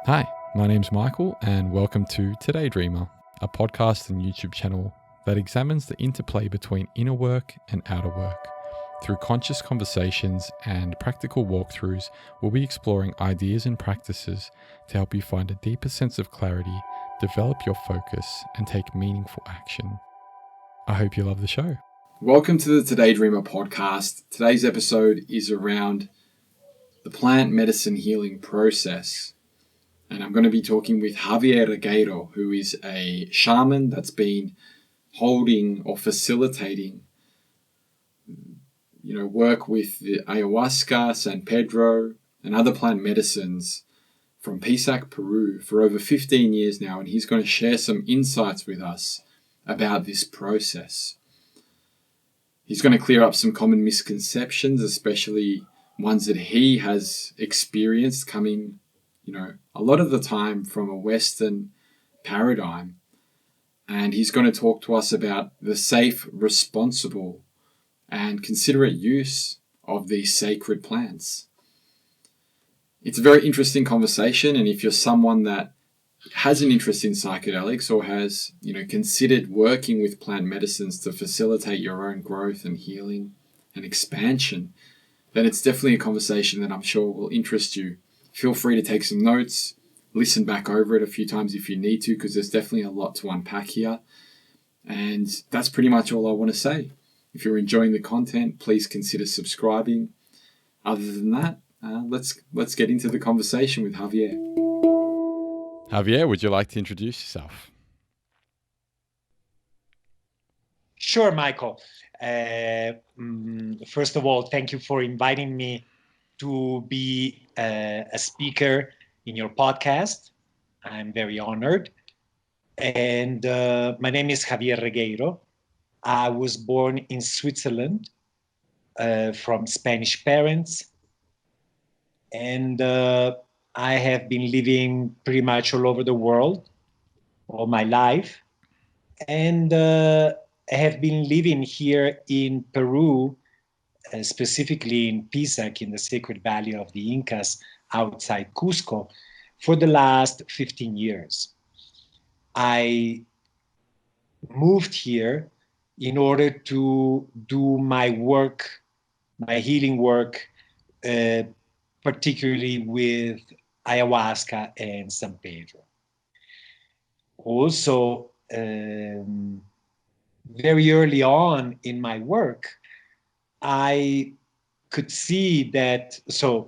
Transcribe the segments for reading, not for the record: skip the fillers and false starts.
Hi, my name's Michael, and welcome to Today Dreamer, a podcast and YouTube channel that examines the interplay between inner work and outer work. Through conscious conversations and practical walkthroughs, we'll be exploring ideas and practices to help you find a deeper sense of clarity, develop your focus, and take meaningful action. I hope you love the show. Welcome to the Today Dreamer podcast. Today's episode is around the plant medicine healing process. And I'm going to be talking with Javier Regueiro, who is a shaman that's been holding or facilitating, work with the Ayahuasca, San Pedro, and other plant medicines from Pisac, Peru for over 15 years now. And he's going to share some insights with us about this process. He's going to clear up some common misconceptions, especially ones that he has experienced coming a lot of the time from a Western paradigm. And he's going to talk to us about the safe, responsible, and considerate use of these sacred plants. It's a very interesting conversation, and if you're someone that has an interest in psychedelics or has, considered working with plant medicines to facilitate your own growth and healing and expansion, then it's definitely a conversation that I'm sure will interest you. Feel free to take some notes, listen back over it a few times if you need to, because there's definitely a lot to unpack here. And that's pretty much all I want to say. If you're enjoying the content, please consider subscribing. Other than that, let's get into the conversation with Javier. Javier, would you like to introduce yourself? Sure, Michael. First of all, thank you for inviting me to be a speaker in your podcast. I'm very honored. And my name is Javier Regueiro. I was born in Switzerland from Spanish parents. And I have been living pretty much all over the world all my life. And I have been living here in Peru, specifically in Pisac, in the sacred valley of the Incas outside Cusco, for the last 15 years. I moved here in order to do my work, my healing work, particularly with Ayahuasca and San Pedro. Also, very early on in my work, I could see that, a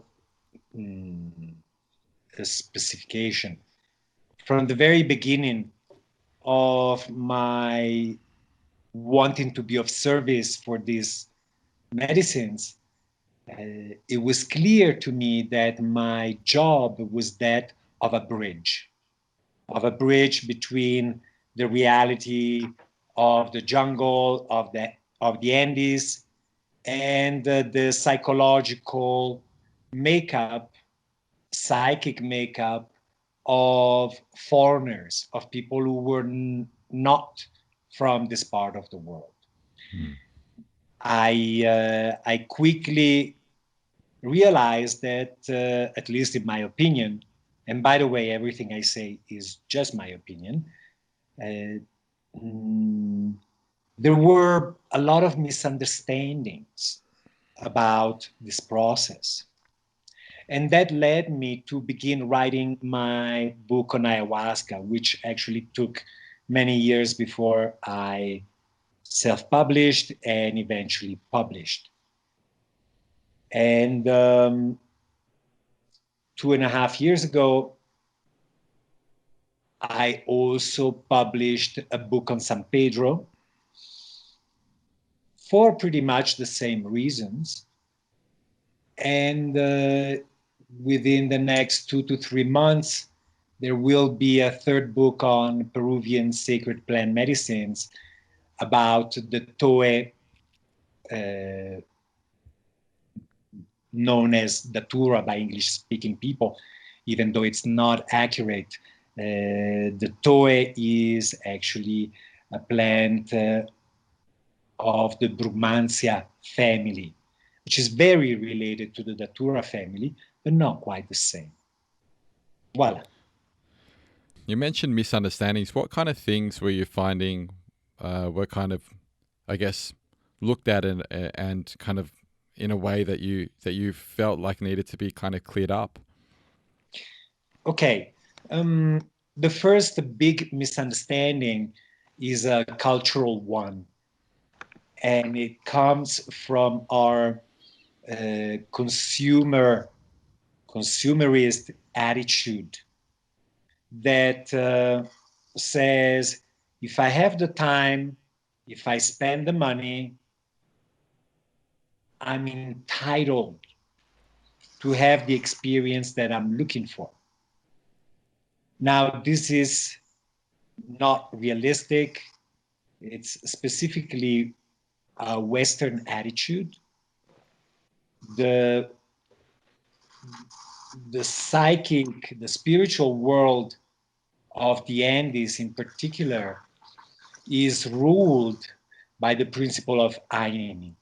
specification. From the very beginning of my wanting to be of service for these medicines, it was clear to me that my job was that of a bridge between the reality of the jungle, of the Andes, and the psychological makeup, psychic makeup of foreigners, of people who were not from this part of the world. I quickly realized that, at least in my opinion, and by the way, everything I say is just my opinion, there were a lot of misunderstandings about this process. And that led me to begin writing my book on ayahuasca, which actually took many years before I self-published and eventually published. And 2.5 years ago, I also published a book on San Pedro for pretty much the same reasons. And within the next 2 to 3 months, there will be a third book on Peruvian sacred plant medicines about the Toe, known as Datura by English-speaking people, even though it's not accurate. The Toe is actually a plant of the Brugmansia family, which is very related to the Datura family, but not quite the same. Voila. You mentioned misunderstandings. What kind of things were you finding were kind of, I guess, looked at and kind of in a way that you felt like needed to be kind of cleared up? Okay. The first big misunderstanding is a cultural one, and it comes from our consumerist attitude that says, if I have the time, if I spend the money, I'm entitled to have the experience that I'm looking for. Now, this is not realistic. It's specifically a Western attitude. The psychic, the spiritual world of the Andes in particular is ruled by the principle of Aini,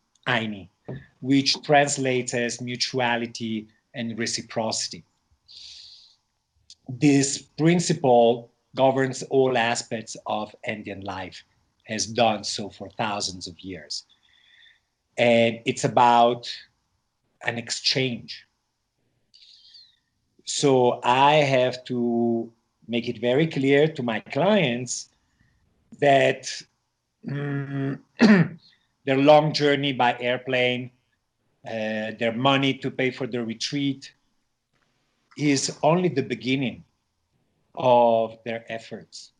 which translates as mutuality and reciprocity. This principle governs all aspects of Andean life, has done so for thousands of years. And it's about an exchange. So I have to make it very clear to my clients that their long journey by airplane, their money to pay for the retreat is only the beginning of their efforts.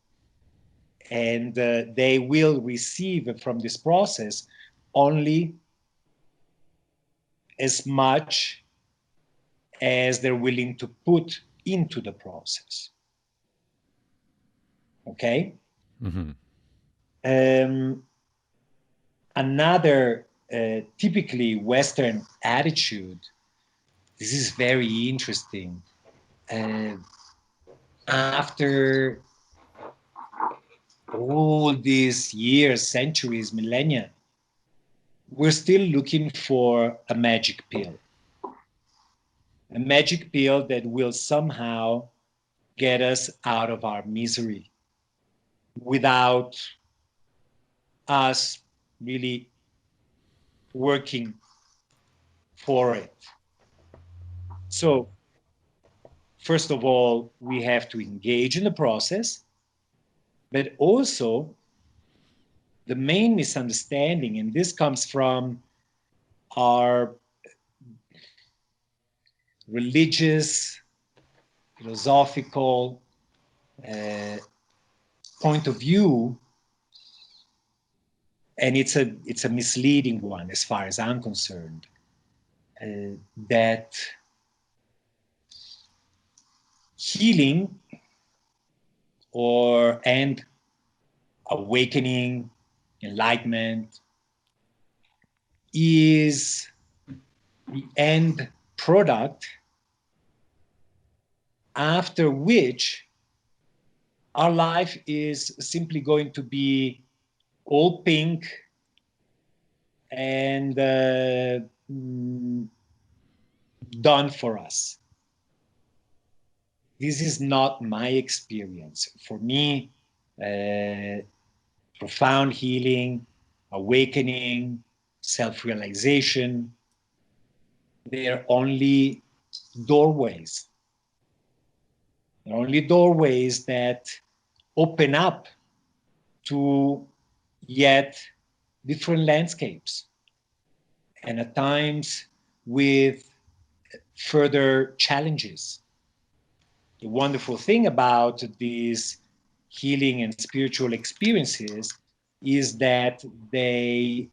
And they will receive from this process only as much as they're willing to put into the process. Okay? Mm-hmm. Another typically Western attitude, this is very interesting. After all these years, centuries, millennia, we're still looking for a magic pill. A magic pill that will somehow get us out of our misery without us really working for it. So, first of all, we have to engage in the process, but also the main misunderstanding, and this comes from our religious, philosophical point of view, and it's a misleading one as far as I'm concerned, that healing and awakening, enlightenment is the end product after which our life is simply going to be all pink and done for us. This is not my experience. For me, profound healing, awakening, self-realization, they're only doorways. They're only doorways that open up to yet different landscapes, and at times with further challenges. The wonderful thing about these healing and spiritual experiences is that they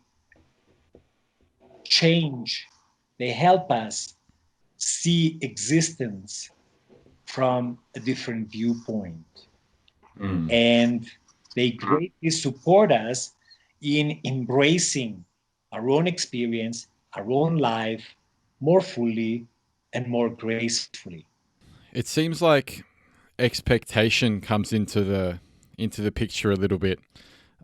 change, they help us see existence from a different viewpoint. And they greatly support us in embracing our own experience, our own life more fully and more gracefully. It seems like expectation comes into the picture a little bit,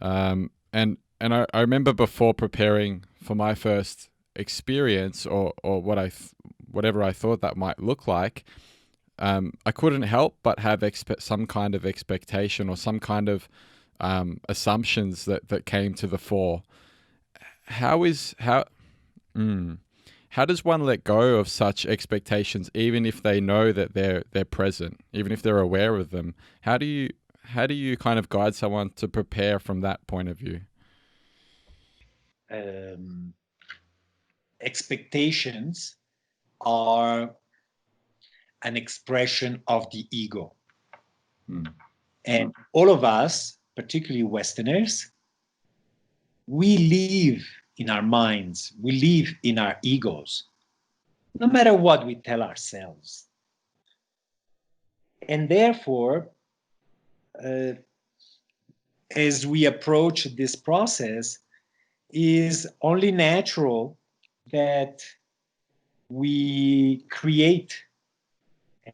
and I remember before preparing for my first experience or whatever I thought that might look like, I couldn't help but have some kind of expectation or some kind of assumptions that came to the fore. How does one let go of such expectations, even if they know that they're present, even if they're aware of them? How do you kind of guide someone to prepare from that point of view? Expectations are an expression of the ego. And all of us, particularly Westerners, we live in our minds, we live in our egos, no matter what we tell ourselves. And therefore, as we approach this process, is only natural that we create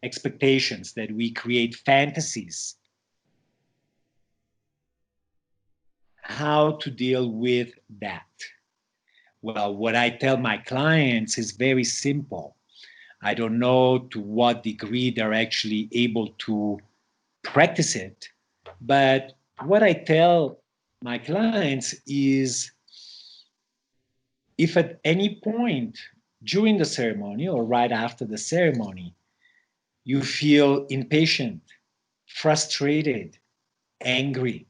expectations, that we create fantasies. How to deal with that? Well, what I tell my clients is very simple. I don't know to what degree they're actually able to practice it, but what I tell my clients is, if at any point during the ceremony or right after the ceremony, you feel impatient, frustrated, angry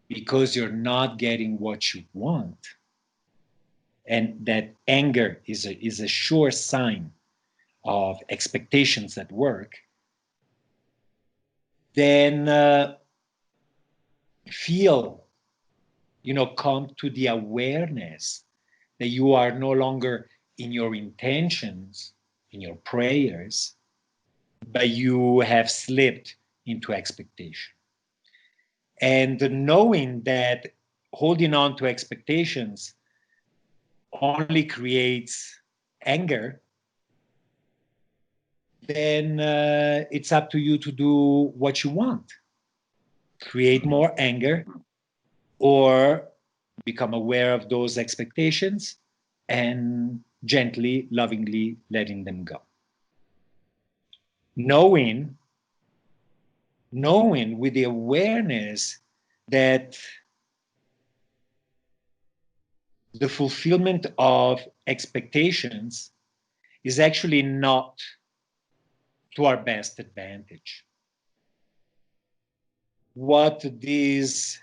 because you're not getting what you want, and that anger is a sure sign of expectations at work, then come to the awareness that you are no longer in your intentions, in your prayers, but you have slipped into expectation. And knowing that holding on to expectations only creates anger, then it's up to you to do what you want. Create more anger, or become aware of those expectations and gently, lovingly letting them go. Knowing with the awareness that the fulfillment of expectations is actually not to our best advantage. What these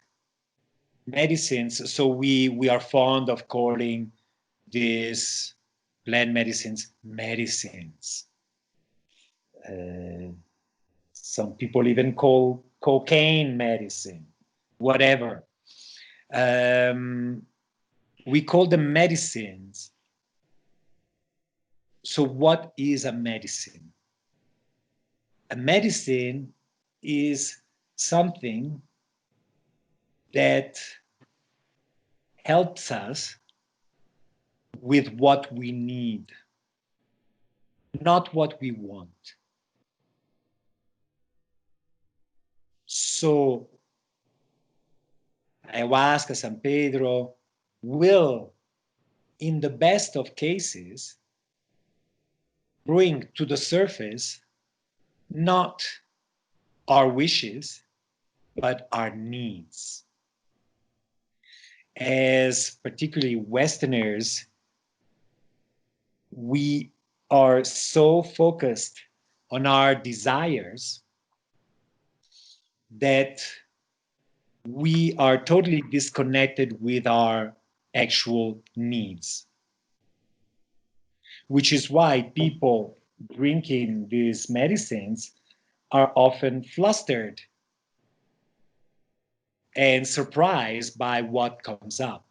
medicines, so we are fond of calling these plant medicines medicines. Some people even call cocaine medicine, whatever. We call them medicines. So what is a medicine? A medicine is something that helps us with what we need, not what we want. So Ayahuasca, San Pedro will, in the best of cases, bring to the surface not our wishes, but our needs. As particularly Westerners, we are so focused on our desires that we are totally disconnected with our actual needs. Which is why people drinking these medicines are often flustered and surprised by what comes up.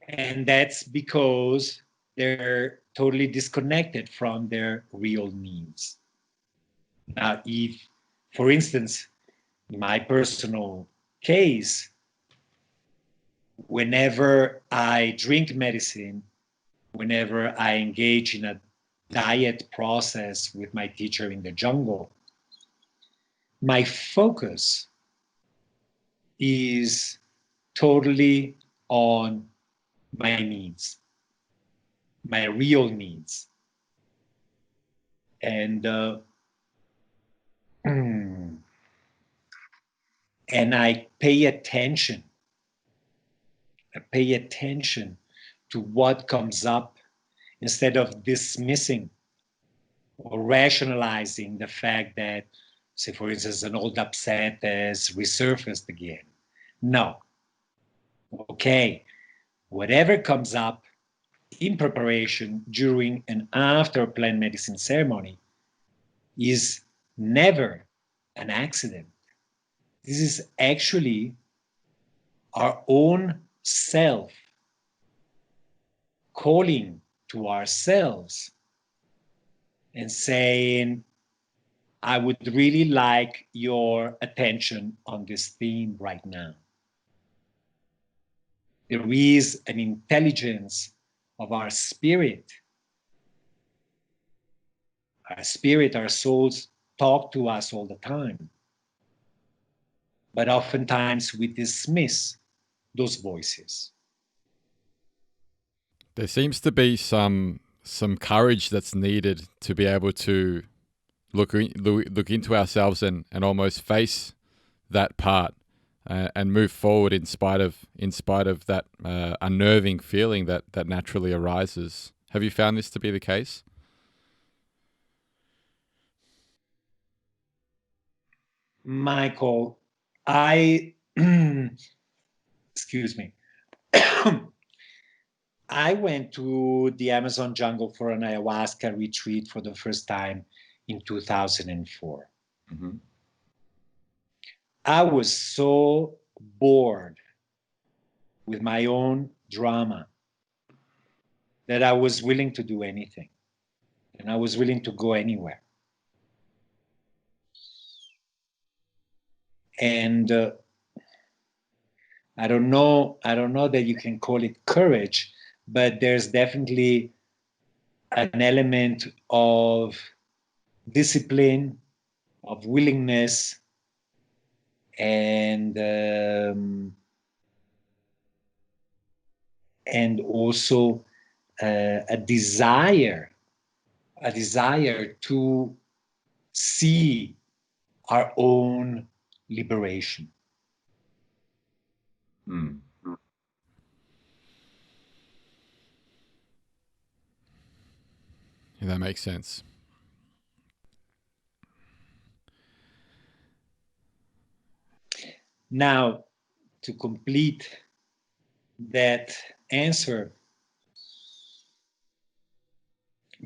And that's because they're totally disconnected from their real needs. Now, if, for instance, in my personal case, whenever I drink medicine, whenever I engage in a diet process with my teacher in the jungle, my focus is totally on my needs, my real needs. And and I pay attention. I pay attention to what comes up instead of dismissing or rationalizing the fact that, say, for instance, an old upset has resurfaced again. No. Okay. Whatever comes up in preparation during and after a plant medicine ceremony is never an accident. This is actually our own self calling to ourselves and saying, I would really like your attention on this theme right now. There is an intelligence of our spirit. Our spirit, our souls talk to us all the time. But oftentimes we dismiss those voices. There seems to be some courage that's needed to be able to look into ourselves and almost face that part and move forward in spite of that unnerving feeling that naturally arises. Have you found this to be the case? Michael, I excuse me. I went to the Amazon jungle for an ayahuasca retreat for the first time in 2004. Mm-hmm. I was so bored with my own drama that I was willing to do anything, and I was willing to go anywhere. And I don't know that you can call it courage, but there's definitely an element of discipline, of willingness, and also a desire to see our own liberation. Mm. Yeah, that makes sense. Now, to complete that answer,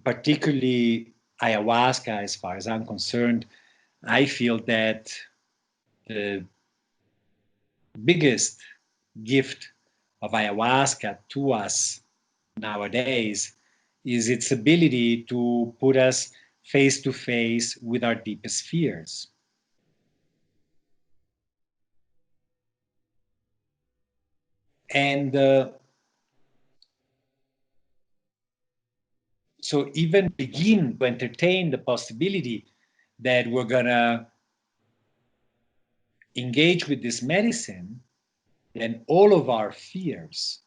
particularly ayahuasca, as far as I'm concerned, I feel that the biggest gift of ayahuasca to us nowadays is its ability to put us face to face with our deepest fears. And so even begin to entertain the possibility that we're gonna engage with this medicine, then all of our fears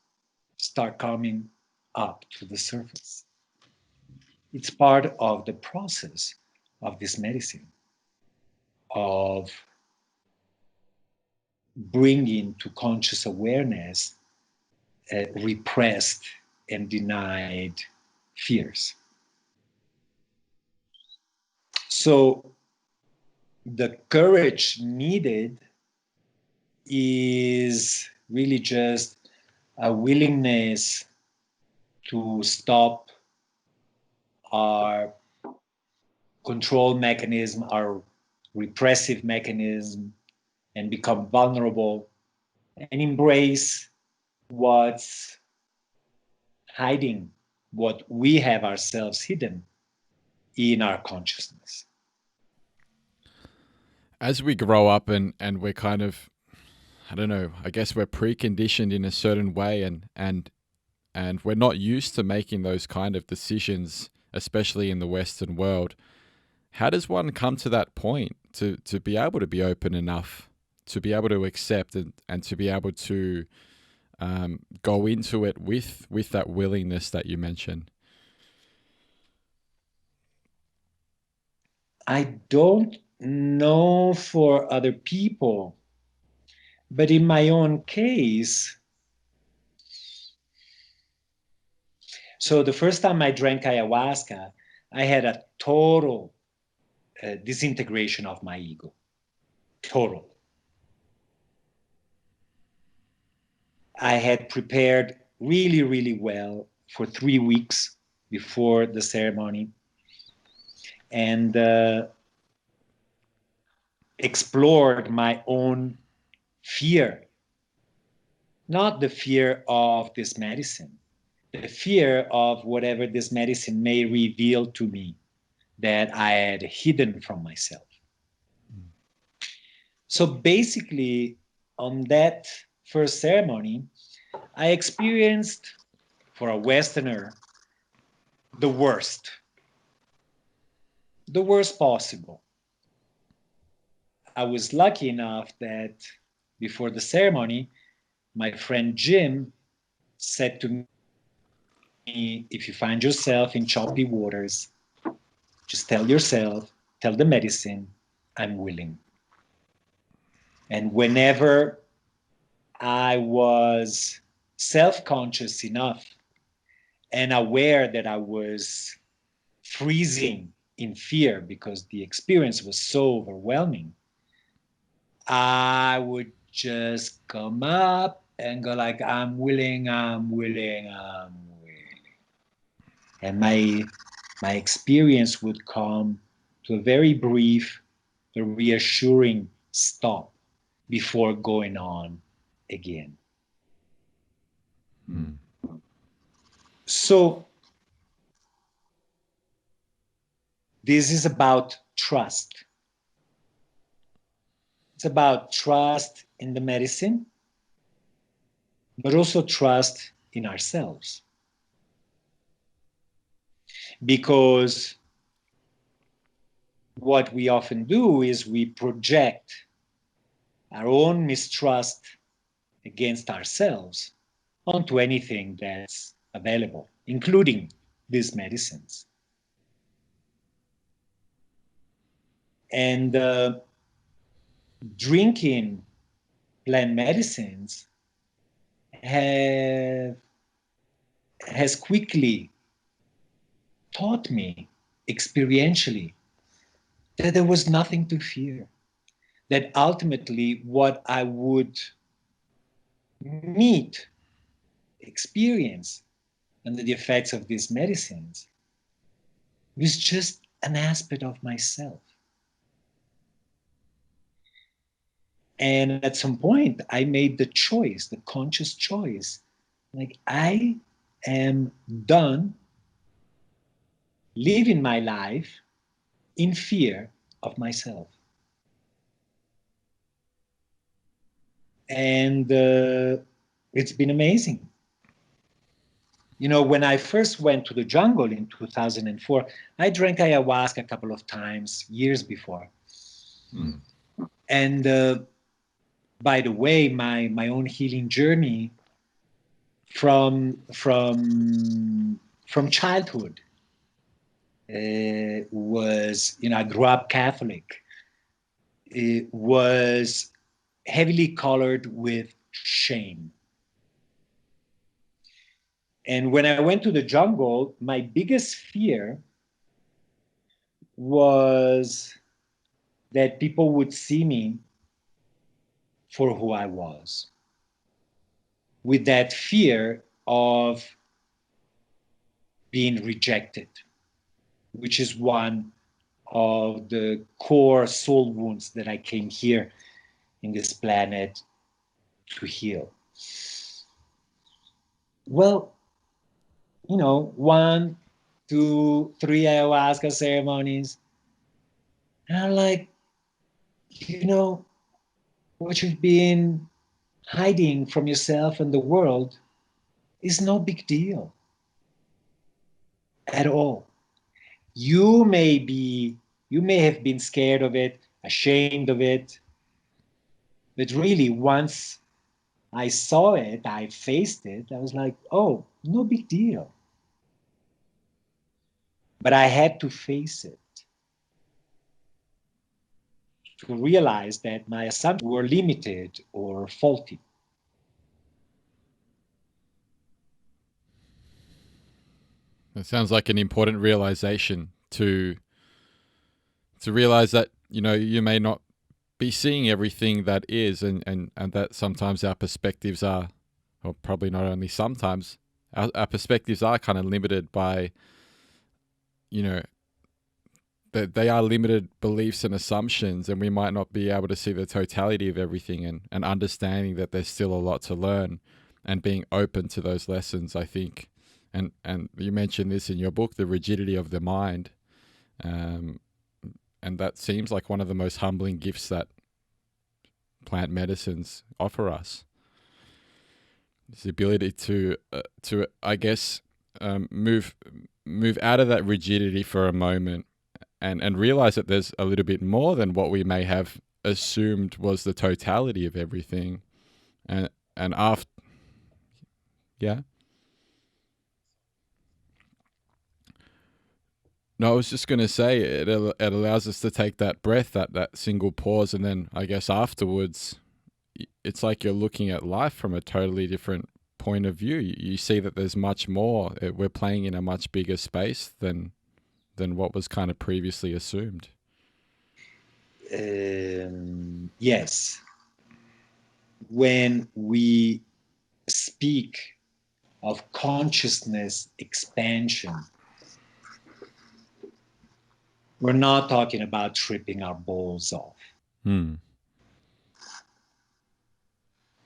start coming up to the surface. It's part of the process of this medicine, of bringing to conscious awareness repressed and denied fears. So the courage needed is really just a willingness to stop our control mechanism, our repressive mechanism, and become vulnerable and embrace what's hiding, what we have ourselves hidden in our consciousness. As we grow up and we're kind of, I don't know, I guess we're preconditioned in a certain way and we're not used to making those kind of decisions, especially in the Western world. How does one come to that point to be able to be open enough, to be able to accept and to be able to go into it with that willingness that you mentioned? I don't know for other people, but in my own case, so the first time I drank ayahuasca, I had a total disintegration of my ego. Total. I had prepared really, really well for 3 weeks before the ceremony and explored my own fear, not the fear of this medicine, the fear of whatever this medicine may reveal to me that I had hidden from myself. So basically, on that first ceremony, I experienced, for a Westerner, the worst possible. I was lucky enough that before the ceremony, my friend Jim said to me, if you find yourself in choppy waters, just tell the medicine, I'm willing. And whenever I was self-conscious enough and aware that I was freezing in fear because the experience was so overwhelming, I would just come up and go like, I'm willing, I'm willing, I'm willing. And my experience would come to a very brief, a reassuring stop before going on again. Mm. So this is about trust. It's about trust in the medicine, but also trust in ourselves. Because what we often do is we project our own mistrust against ourselves onto anything that's available, including these medicines. And drinking plant medicines has quickly taught me experientially that there was nothing to fear, that ultimately what I would meet, experience under the effects of these medicines was just an aspect of myself. And at some point, I made the choice, the conscious choice, like I am done living my life in fear of myself. And it's been amazing. You know, when I first went to the jungle in 2004, I drank ayahuasca a couple of times, years before. Mm. And by the way, my own healing journey from childhood was, you know, I grew up Catholic. It was heavily colored with shame. And when I went to the jungle, my biggest fear was that people would see me for who I was, with that fear of being rejected, which is one of the core soul wounds that I came here in this planet to heal. Well, you know, 1, 2, 3 ayahuasca ceremonies. And I'm like, you know, what you've been hiding from yourself and the world is no big deal at all. You may have been scared of it, ashamed of it, but really once I saw it, I faced it, I was like, oh, no big deal. But I had to face it. to realize that my assumptions were limited or faulty. That sounds like an important realization to realize that, you know, you may not be seeing everything that is, and that sometimes our perspectives are, or probably not only sometimes, our perspectives are kind of limited by, you know, that they are limited beliefs and assumptions, and we might not be able to see the totality of everything, and understanding that there's still a lot to learn and being open to those lessons, I think. And you mentioned this in your book, the rigidity of the mind. And that seems like one of the most humbling gifts that plant medicines offer us. This ability to I guess, move out of that rigidity for a moment, and realize that there's a little bit more than what we may have assumed was the totality of everything. And after, yeah. No, I was just going to say it allows us to take that breath, that single pause, and then I guess afterwards, it's like you're looking at life from a totally different point of view. You see that there's much more. We're playing in a much bigger space than what was kind of previously assumed. Yes. When we speak of consciousness expansion, we're not talking about tripping our balls off.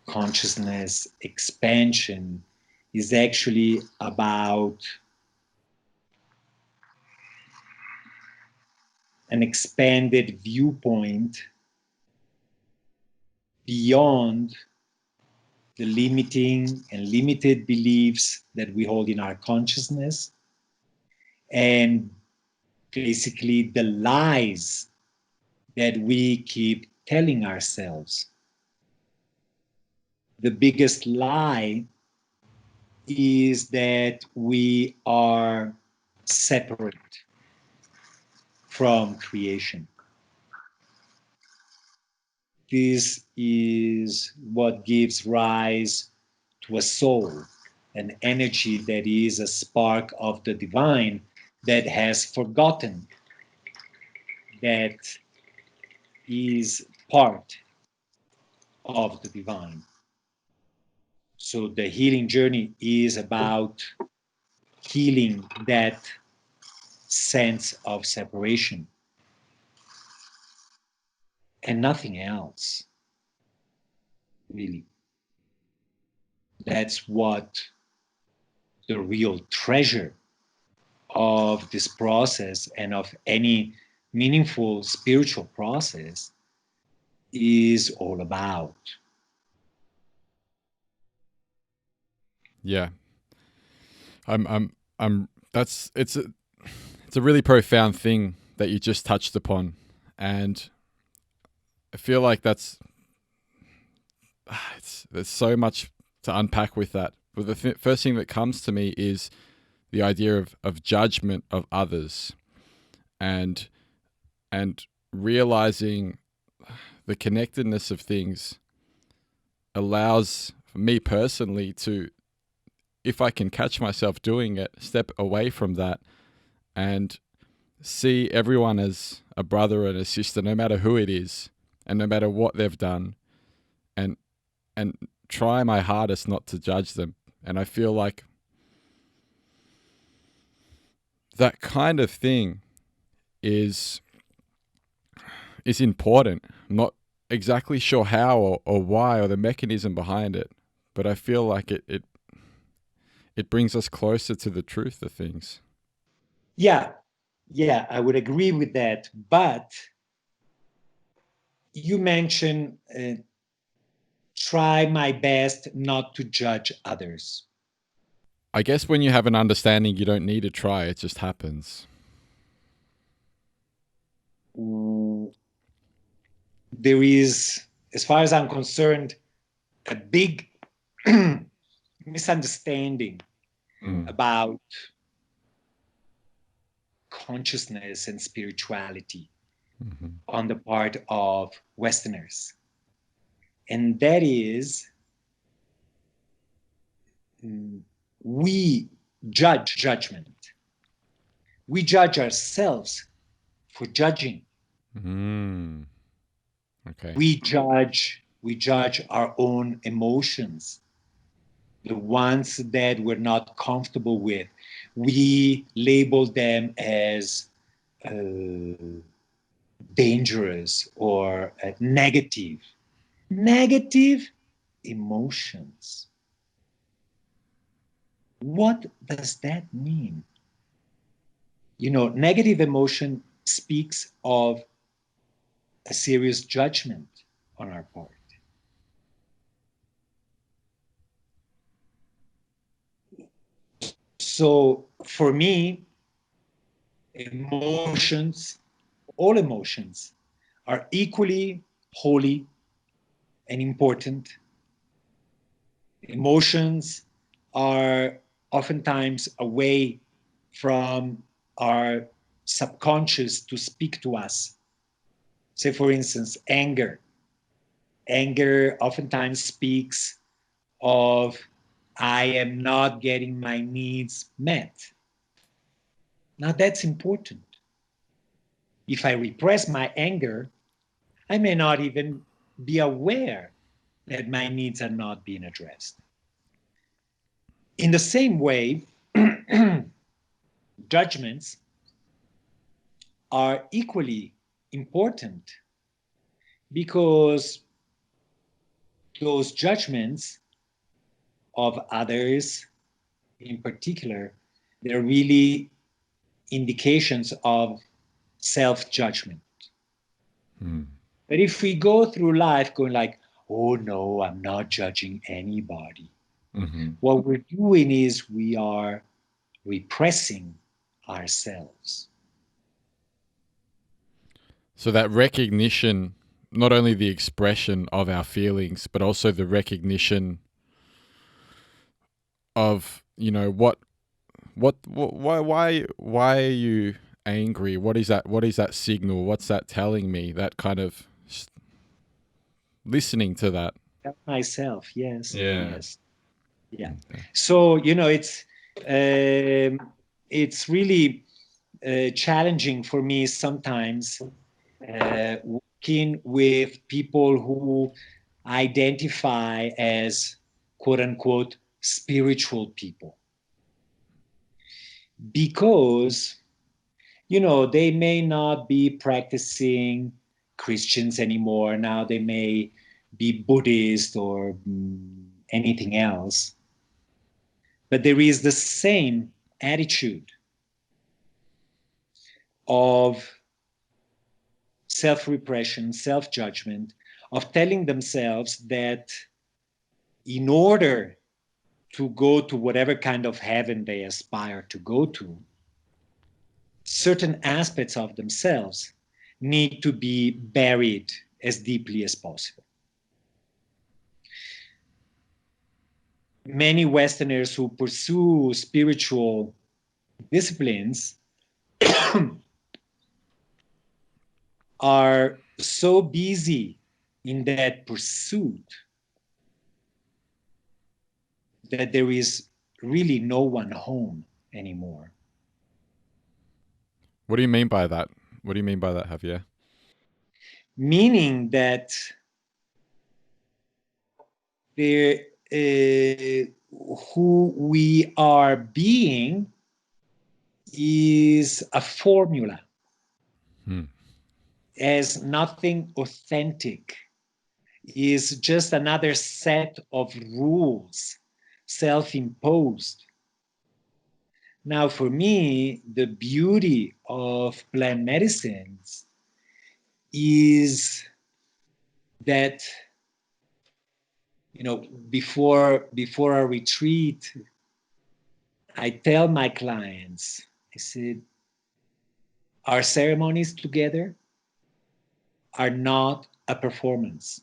Consciousness expansion is actually about an expanded viewpoint beyond the limiting and limited beliefs that we hold in our consciousness, and basically the lies that we keep telling ourselves. The biggest lie is that we are separate from creation. This is what gives rise to a soul, an energy that is a spark of the divine that has forgotten that is part of the divine. So the healing journey is about healing that sense of separation and nothing else, really. That's what the real treasure of this process and of any meaningful spiritual process is all about. Yeah. It's a really profound thing that you just touched upon, and I feel like there's so much to unpack with that. But the first thing that comes to me is the idea of judgment of others, and realizing the connectedness of things allows me personally to, if I can catch myself doing it, step away from that and see everyone as a brother and a sister, no matter who it is and no matter what they've done, and try my hardest not to judge them. And I feel like that kind of thing is important. I'm not exactly sure how or why or the mechanism behind it, but I feel like it brings us closer to the truth of things. Yeah, I would agree with that. But you mentioned try my best not to judge others. I guess when you have an understanding, you don't need to try. It just happens. There is, as far as I'm concerned, a big misunderstanding about consciousness and spirituality. on the part of Westerners. And that is, we judge judgment. We judge ourselves for judging. Okay. We judge our own emotions, the ones that we're not comfortable with. We label them as dangerous or negative. Negative emotions. What does that mean? You know, negative emotion speaks of a serious judgment on our part. So for me, emotions, all emotions, are equally holy and important. Emotions are oftentimes a way from our subconscious to speak to us. Say, for instance, anger. Anger oftentimes speaks of, I am not getting my needs met. Now that's important. If I repress my anger, I may not even be aware that my needs are not being addressed. In the same way, judgments are equally important because those judgments of others in particular, they're really indications of self-judgment. But if we go through life going like, oh no, I'm not judging anybody, what we're doing is we are repressing ourselves. So that recognition, not only the expression of our feelings, but also the recognition of, you know, why are you angry? What is that signal? What's that telling me? That kind of listening to that. Myself, yes. Yeah. Yes. Yeah. So, you know, it's really challenging for me sometimes working with people who identify as quote unquote spiritual people. Because, you know, they may not be practicing Christians anymore. Now they may be Buddhist or anything else. But there is the same attitude of self-repression, self-judgment, of telling themselves that in order to go to whatever kind of heaven they aspire to go to, certain aspects of themselves need to be buried as deeply as possible. Many Westerners who pursue spiritual disciplines are so busy in that pursuit that there is really no one home anymore. What do you mean by that? What do you mean by that, Javier? Meaning that who we are being is a formula, as nothing authentic, is just another set of rules, self-imposed. Now, for me, the beauty of plant medicines is that, you know, before a retreat, I tell my clients, I said, our ceremonies together are not a performance.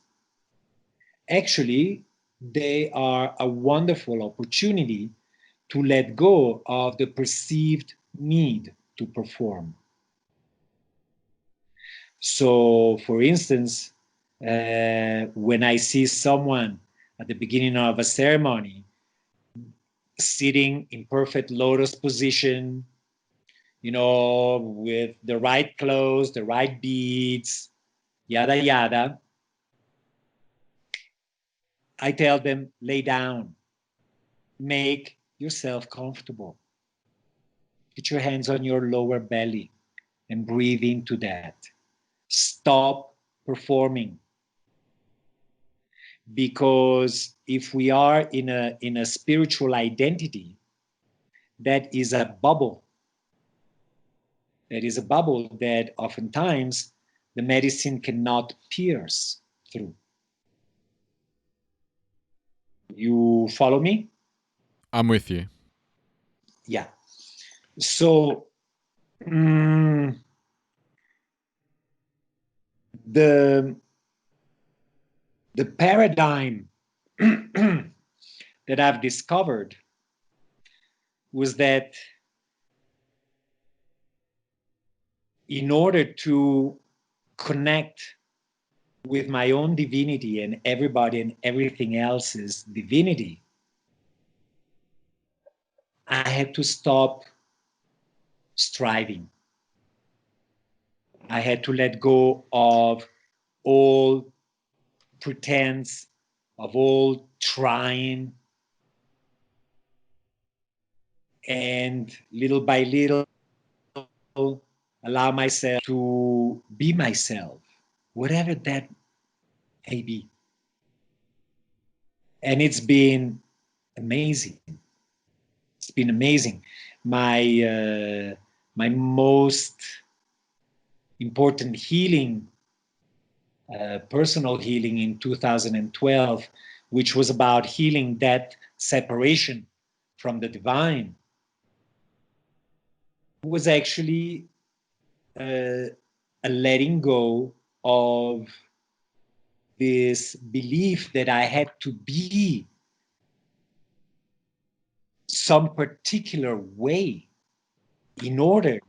Actually, they are a wonderful opportunity to let go of the perceived need to perform. So, for instance, when I see someone at the beginning of a ceremony sitting in perfect lotus position, with the right clothes, the right beads, yada, yada, I tell them, lay down, make yourself comfortable. Put your hands on your lower belly and breathe into that. Stop performing. Because if we are in a spiritual identity, that is a bubble. That is a bubble that oftentimes the medicine cannot pierce through. You follow me? I'm with you. Yeah. So the paradigm that I've discovered was that in order to connect with my own divinity and everybody and everything else's divinity, I had to stop striving. I had to let go of all pretense, of all trying, and little by little allow myself to be myself, whatever that may be. And it's been amazing. It's been amazing. My most important healing, personal healing in 2012, which was about healing that separation from the divine, was actually a letting go of this belief that I had to be some particular way in order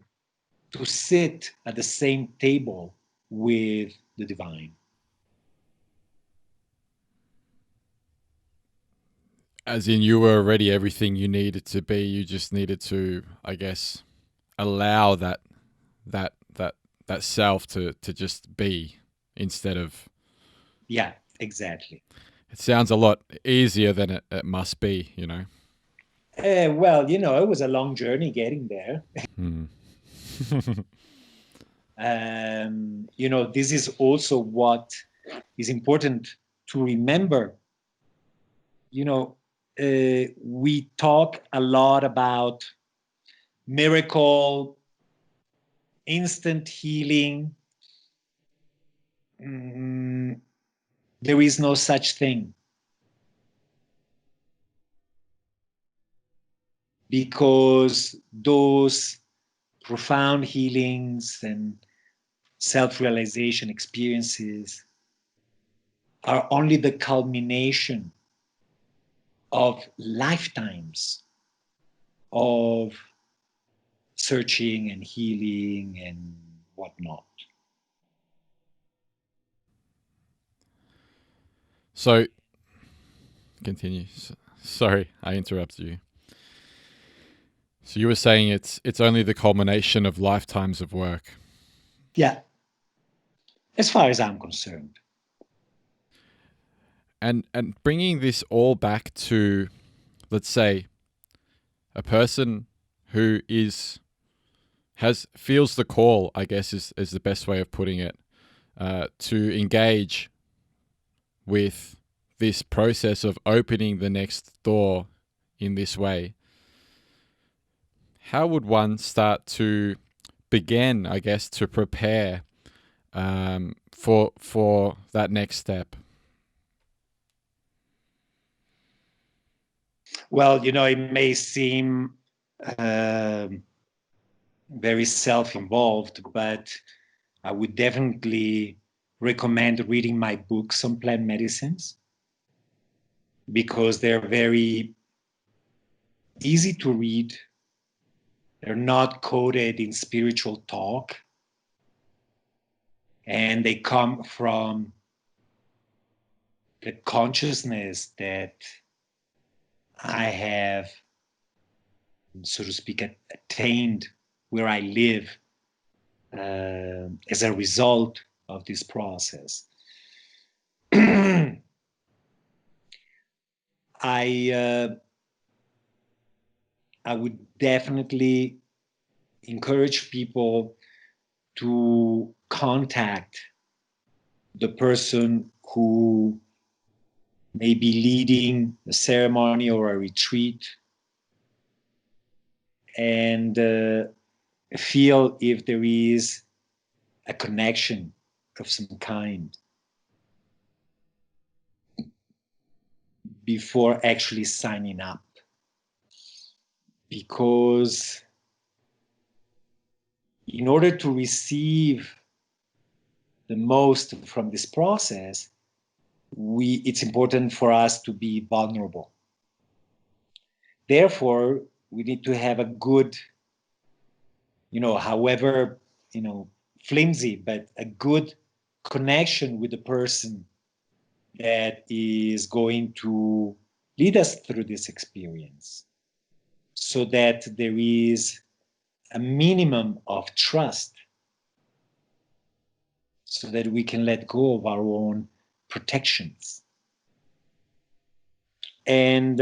to sit at the same table with the divine. As in, you were already everything you needed to be. You just needed to, I guess, allow that self to just be instead of. Yeah, exactly. It sounds a lot easier than it must be, Well, it was a long journey getting there. This is also what is important to remember. We talk a lot about miracle, instant healing. There is no such thing. Because those profound healings and self-realization experiences are only the culmination of lifetimes of searching and healing and whatnot. So, continue. Sorry, I interrupted you. So you were saying it's only the culmination of lifetimes of work. Yeah, as far as I'm concerned. And bringing this all back to, let's say, a person who feels the call, I guess is the best way of putting it, to engage with this process of opening the next door in this way. How would one start to begin, I guess, to prepare for that next step? Well, it may seem very self-involved, but I would definitely recommend reading my books on plant medicines because they're very easy to read. They're not coded in spiritual talk. And they come from the consciousness that I have, so to speak, attained where I live as a result of this process. I would definitely encourage people to contact the person who may be leading a ceremony or a retreat and feel if there is a connection of some kind before actually signing up. Because in order to receive the most from this process, it's important for us to be vulnerable. Therefore, we need to have a good, however, flimsy, but a good connection with the person that is going to lead us through this experience, so that there is a minimum of trust, so that we can let go of our own protections. And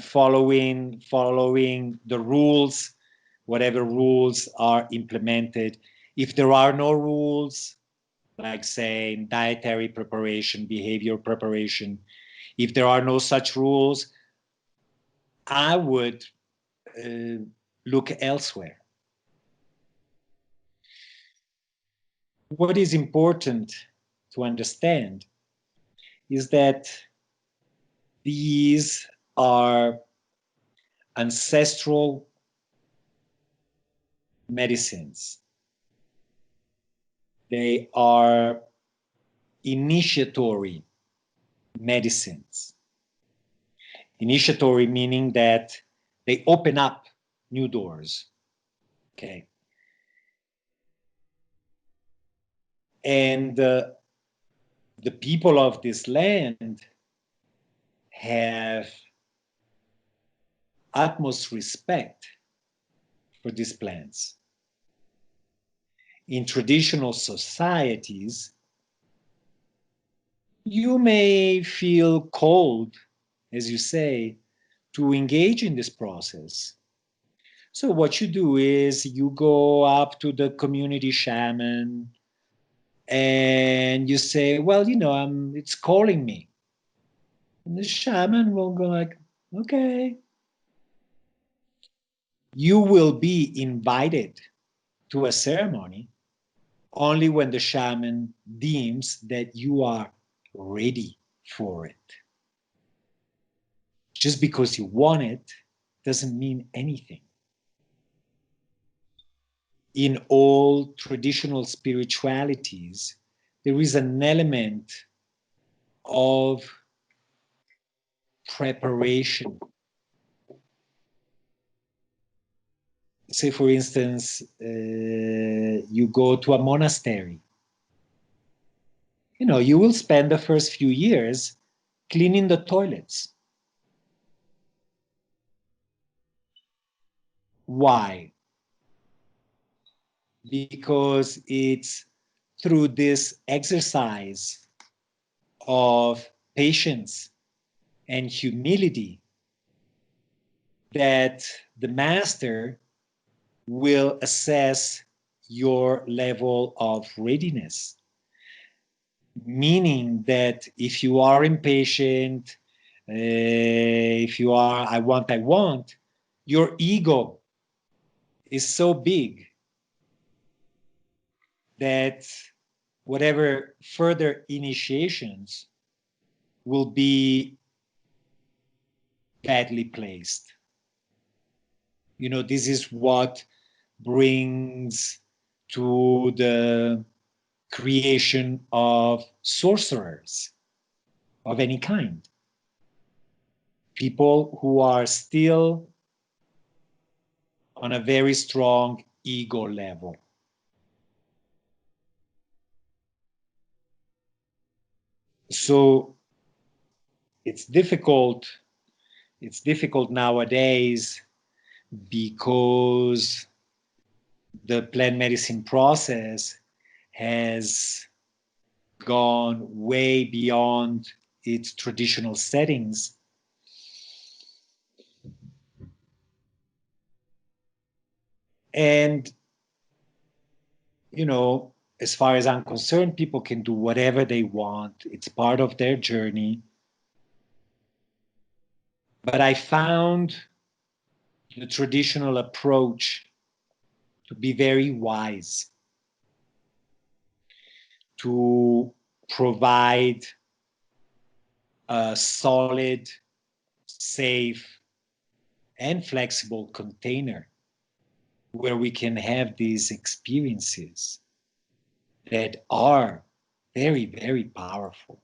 following the rules, whatever rules are implemented. If there are no rules, like say dietary preparation, behavior preparation, if there are no such rules, I would look elsewhere. What is important to understand is that these are ancestral medicines. They are initiatory medicines. Initiatory meaning that they open up new doors. Okay. And the people of this land have utmost respect for these plants. In traditional societies, you may feel cold, as you say, to engage in this process. So what you do is you go up to the community shaman and you say, well, it's calling me. And the shaman will go like, okay. You will be invited to a ceremony only when the shaman deems that you are ready for it. Just because you want it doesn't mean anything. In all traditional spiritualities, there is an element of preparation. Say, for instance, you go to a monastery. You will spend the first few years cleaning the toilets. Why? Because it's through this exercise of patience and humility that the master will assess your level of readiness. Meaning that if you are impatient, if you are, I want, your ego is so big that whatever further initiations will be badly placed. This is what brings to the creation of sorcerers of any kind. People who are still on a very strong ego level. So it's difficult nowadays because the plant medicine process has gone way beyond its traditional settings. And, as far as I'm concerned, people can do whatever they want. It's part of their journey. But I found the traditional approach to be very wise, to provide a solid, safe, and flexible container where we can have these experiences that are very, very powerful.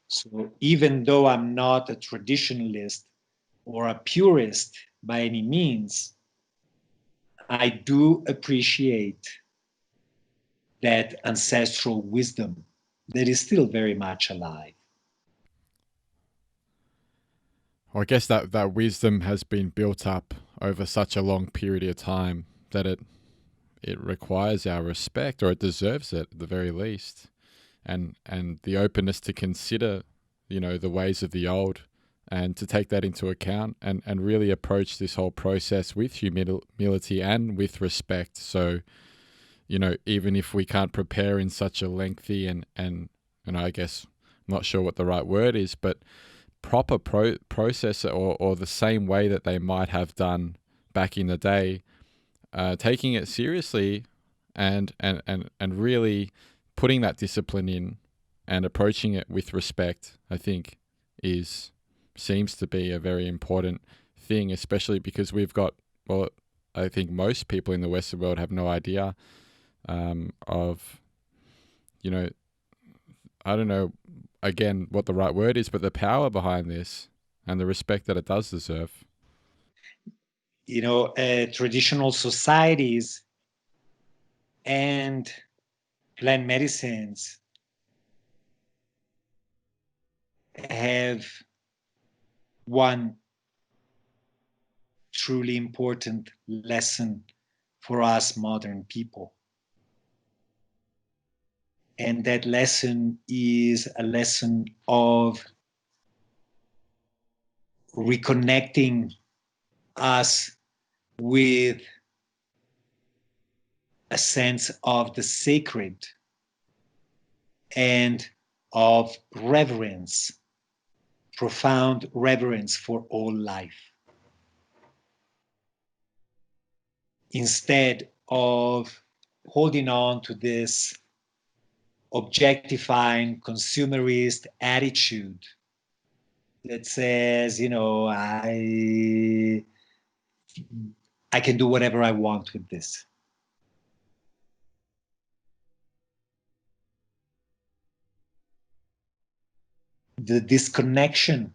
So even though I'm not a traditionalist or a purist by any means, I do appreciate that ancestral wisdom that is still very much alive. Well, I guess that wisdom has been built up over such a long period of time that it requires our respect, or it deserves it at the very least, and the openness to consider, the ways of the old, and to take that into account, and really approach this whole process with humility and with respect. So, even if we can't prepare in such a lengthy and I guess I'm not sure what the right word is, but proper process, or the same way that they might have done back in the day, taking it seriously and really putting that discipline in and approaching it with respect, I think seems to be a very important thing, especially because we've got, well, I think most people in the Western world have no idea of, I don't know, again, what the right word is, but the power behind this and the respect that it does deserve. Traditional societies and plant medicines have one truly important lesson for us modern people. And that lesson is a lesson of reconnecting us with a sense of the sacred and of reverence, profound reverence for all life. Instead of holding on to this objectifying consumerist attitude that says, I can do whatever I want with this. The disconnection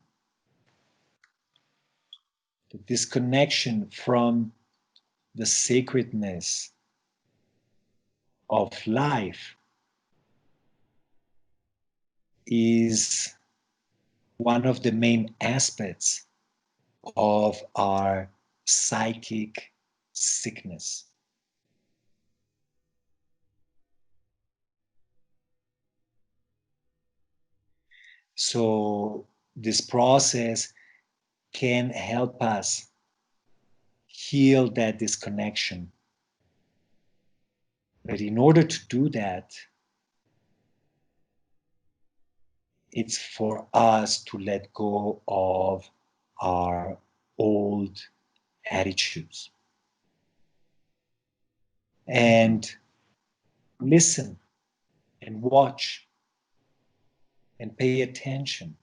from the sacredness of life is one of the main aspects of our psychic sickness. So this process can help us heal that disconnection. But in order to do that, it's for us to let go of our old attitudes and listen and watch and pay attention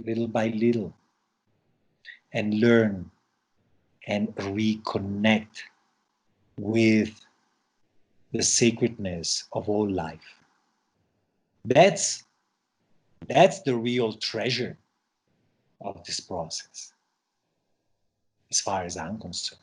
little by little and learn and reconnect with the sacredness of all life. That's the real treasure of this process. as far as I'm concerned.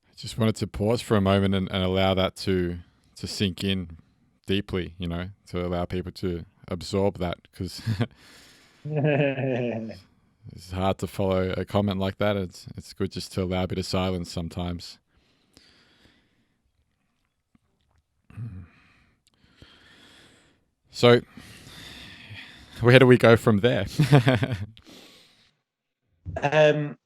I just wanted to pause for a moment and allow that to sink in deeply, to allow people to absorb that, because it's hard to follow a comment like that. It's good just to allow a bit of silence sometimes. So, where do we go from there? A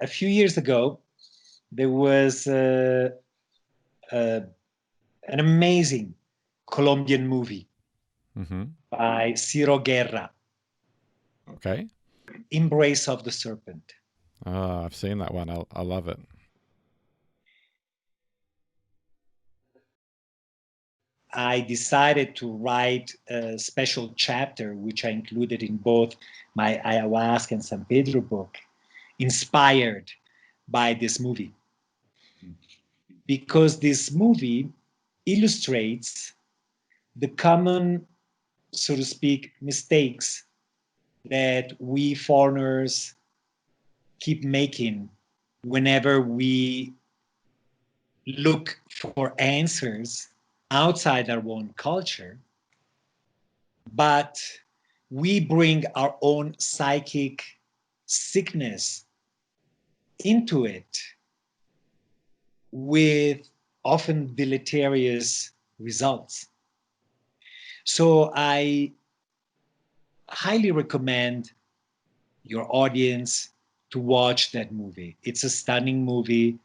few years ago, there was an amazing Colombian movie by Ciro Guerra. Okay. Embrace of the Serpent. Oh, I've seen that one. I love it. I decided to write a special chapter, which I included in both my Ayahuasca and San Pedro book, inspired by this movie. Because this movie illustrates the common, so to speak, mistakes that we foreigners keep making whenever we look for answers outside our own culture, but we bring our own psychic sickness into it with often deleterious results. So I highly recommend your audience to watch that movie. It's a stunning movie.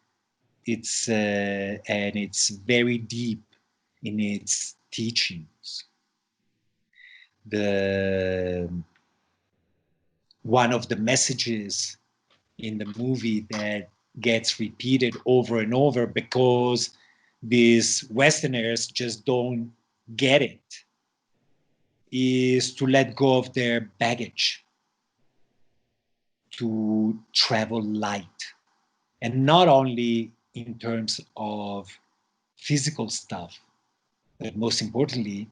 And it's very deep in its teachings. One of the messages in the movie that gets repeated over and over because these Westerners just don't get it is to let go of their baggage, to travel light, and not only in terms of physical stuff, but most importantly,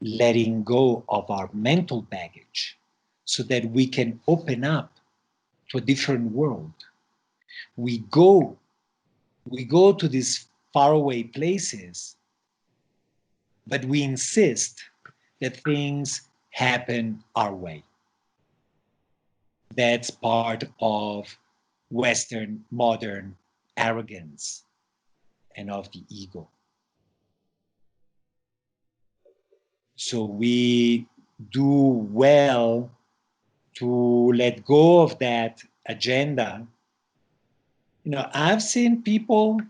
letting go of our mental baggage so that we can open up to a different world. We go to these faraway places, but we insist that things happen our way. That's part of Western modern arrogance and of the ego. So we do well to let go of that agenda. I've seen people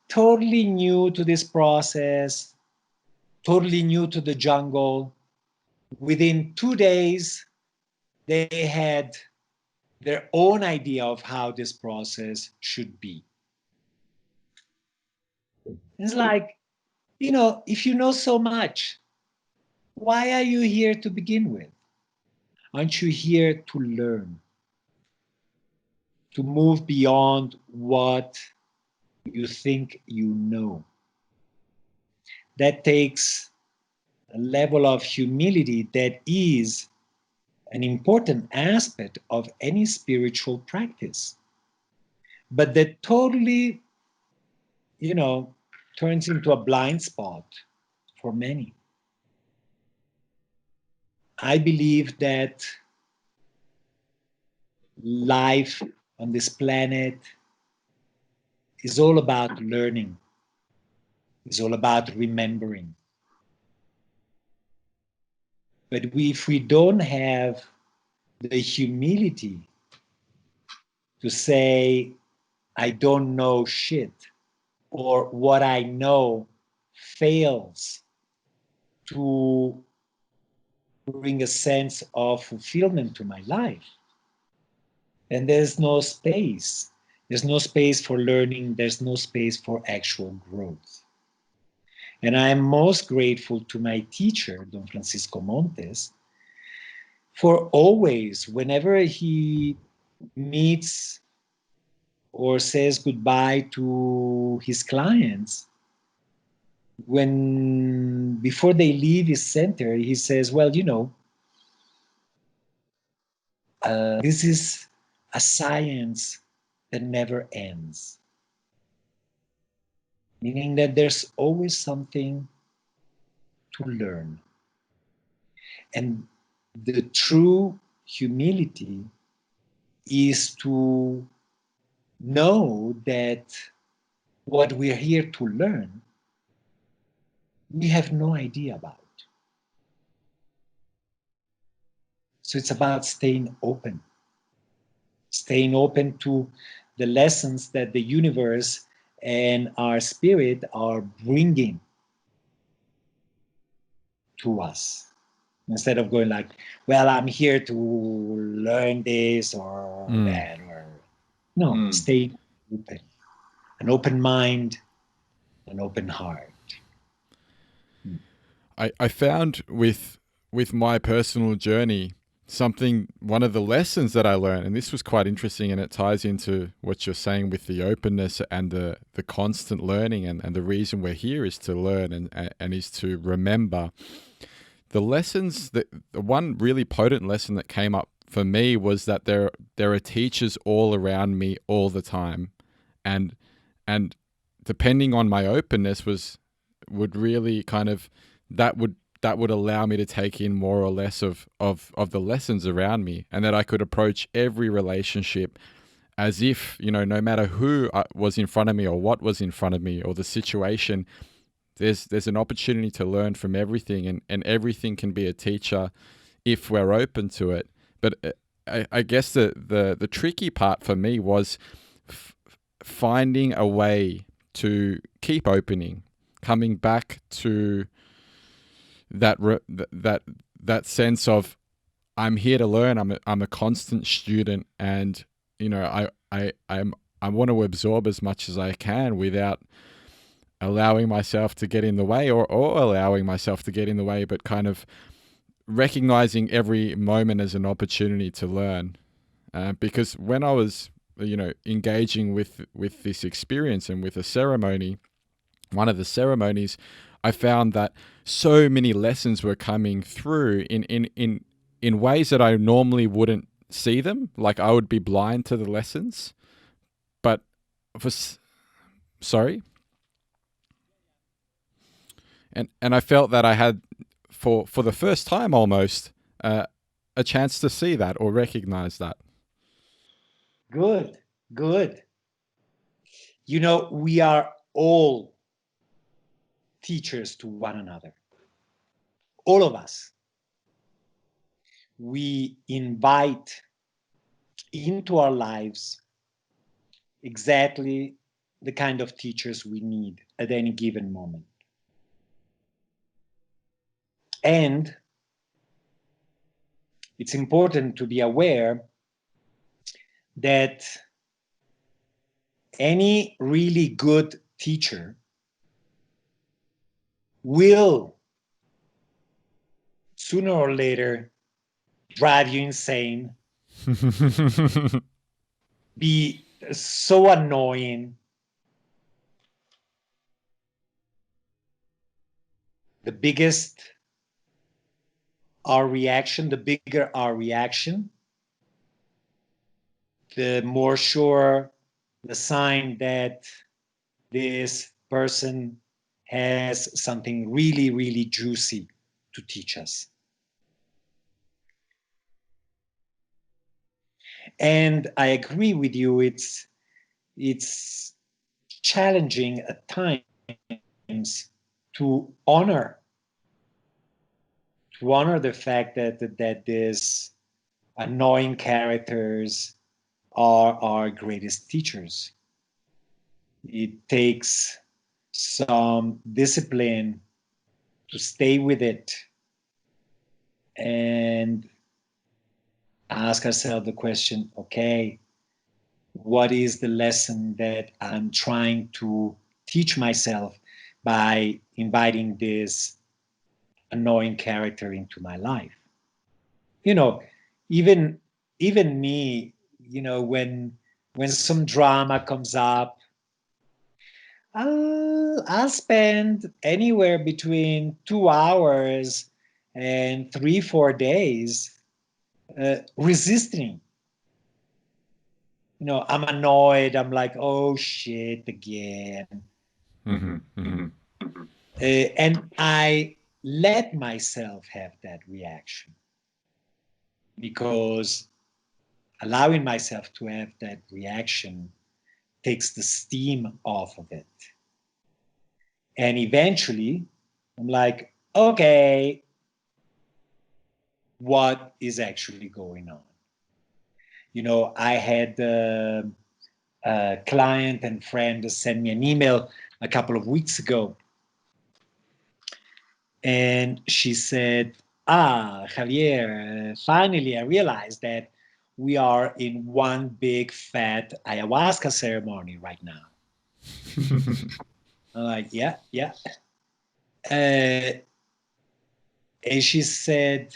totally new to this process, totally new to the jungle. Within 2 days, they had their own idea of how this process should be. It's like, if you know so much, why are you here to begin with? Aren't you here to learn? To move beyond what you think you know. That takes a level of humility that is an important aspect of any spiritual practice. But that totally, turns into a blind spot for many. I believe that life on this planet is all about learning. It's all about remembering. But if we don't have the humility to say, I don't know shit, or what I know fails to bring a sense of fulfillment to my life, then there's no space. There's no space for learning. There's no space for actual growth. And I am most grateful to my teacher, Don Francisco Montes, for always, whenever he meets or says goodbye to his clients, when before they leave his center, he says, well, this is a science that never ends, meaning that there's always something to learn. And the true humility is to know that what we're here to learn, we have no idea about. So it's about staying open to the lessons that the universe and our spirit are bringing to us. Instead of going like, well, I'm here to learn this or that, or no, stay open. An open mind, an open heart. I found with my personal journey, one of the lessons that I learned, and this was quite interesting, and it ties into what you're saying with the openness and the constant learning, and the reason we're here is to learn and is to remember. The lessons, the one really potent lesson that came up for me was that there are teachers all around me all the time, and depending on my openness would really kind of that would allow me to take in more or less of the lessons around me, and that I could approach every relationship as if, no matter who was in front of me or what was in front of me or the situation, there's an opportunity to learn from everything, and everything can be a teacher if we're open to it. But I guess the tricky part for me was finding a way to keep opening, coming back to that sense of I'm here to learn. I'm a constant student, and I want to absorb as much as I can without allowing myself to get in the way, or allowing myself to get in the way, but kind of recognizing every moment as an opportunity to learn. Because when I was, engaging with this experience and with a ceremony, one of the ceremonies, I found that so many lessons were coming through in ways that I normally wouldn't see them. Like I would be blind to the lessons, but sorry. And I felt that I had, for the first time almost, a chance to see that or recognize that. Good. We are all teachers to one another. All of us. We invite into our lives exactly the kind of teachers we need at any given moment. And it's important to be aware that any really good teacher will sooner or later drive you insane, be so annoying. The bigger our reaction, the more sure the sign that this person has something really, really juicy to teach us. And I agree with you, it's challenging at times to honor the fact that these annoying characters are our greatest teachers. It takes some discipline to stay with it and ask ourselves the question, okay, what is the lesson that I'm trying to teach myself by inviting this annoying character into my life? you know, even even me, when some drama comes up, I'll spend anywhere between 2 hours and 3 4 days resisting. I'm annoyed. I'm like, oh shit, again. Mm-hmm. Mm-hmm. And I let myself have that reaction, because allowing myself to have that reaction takes the steam off of it. And eventually, I'm like, okay, what is actually going on? I had a client and friend send me an email a couple of weeks ago, and she said, Javier, finally I realized that we are in one big fat ayahuasca ceremony right now. I'm like, yeah, yeah. And she said,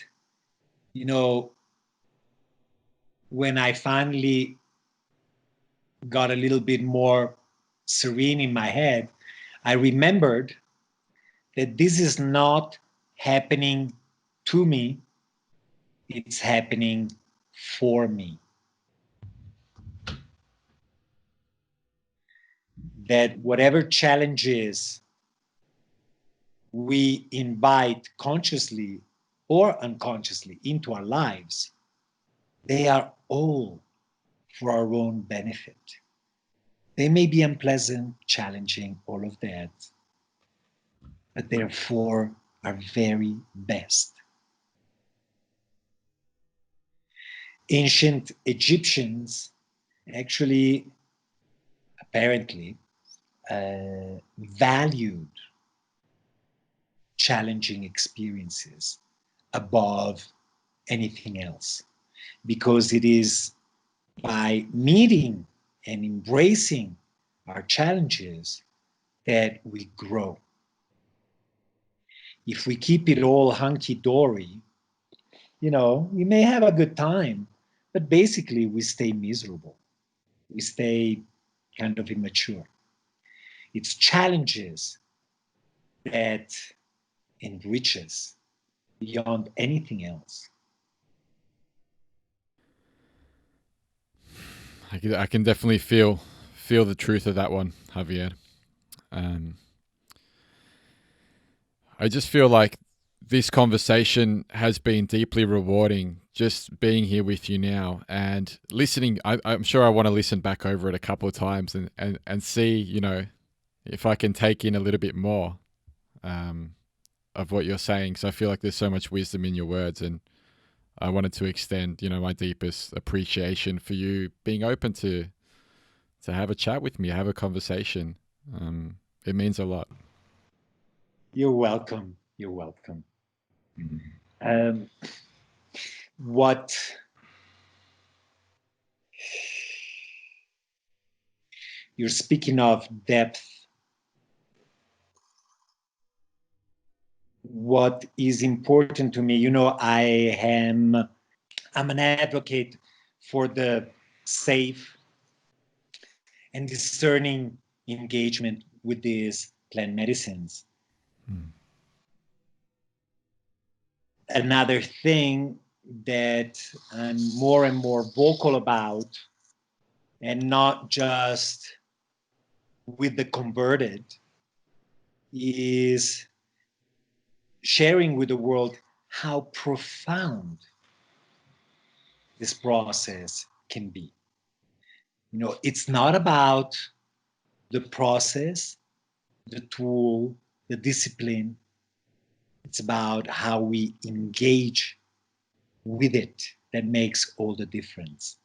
you know, when I finally got a little bit more serene in my head, I remembered that this is not happening to me, it's happening for me. That whatever challenges we invite consciously or unconsciously into our lives, they are all for our own benefit. They may be unpleasant, challenging, all of that, but they're for our very best. Ancient Egyptians actually, apparently, valued challenging experiences above anything else, because it is by meeting and embracing our challenges that we grow. If we keep it all hunky-dory, we may have a good time, but basically we stay miserable. We stay kind of immature. It's challenges that enrich us beyond anything else. I can definitely feel the truth of that one, Javier. I just feel like this conversation has been deeply rewarding, just being here with you now and listening. I'm sure I want to listen back over it a couple of times and see, if I can take in a little bit more of what you're saying. So I feel like there's so much wisdom in your words, and I wanted to extend, my deepest appreciation for you being open to have a chat with me, have a conversation. It means a lot. You're welcome. You're welcome. What you're speaking of depth, what is important to me, I'm an advocate for the safe and discerning engagement with these plant medicines. Another thing that I'm more and more vocal about, and not just with the converted, is sharing with the world how profound this process can be. It's not about the process, the tool, the discipline. It's about how we engage with it that makes all the difference.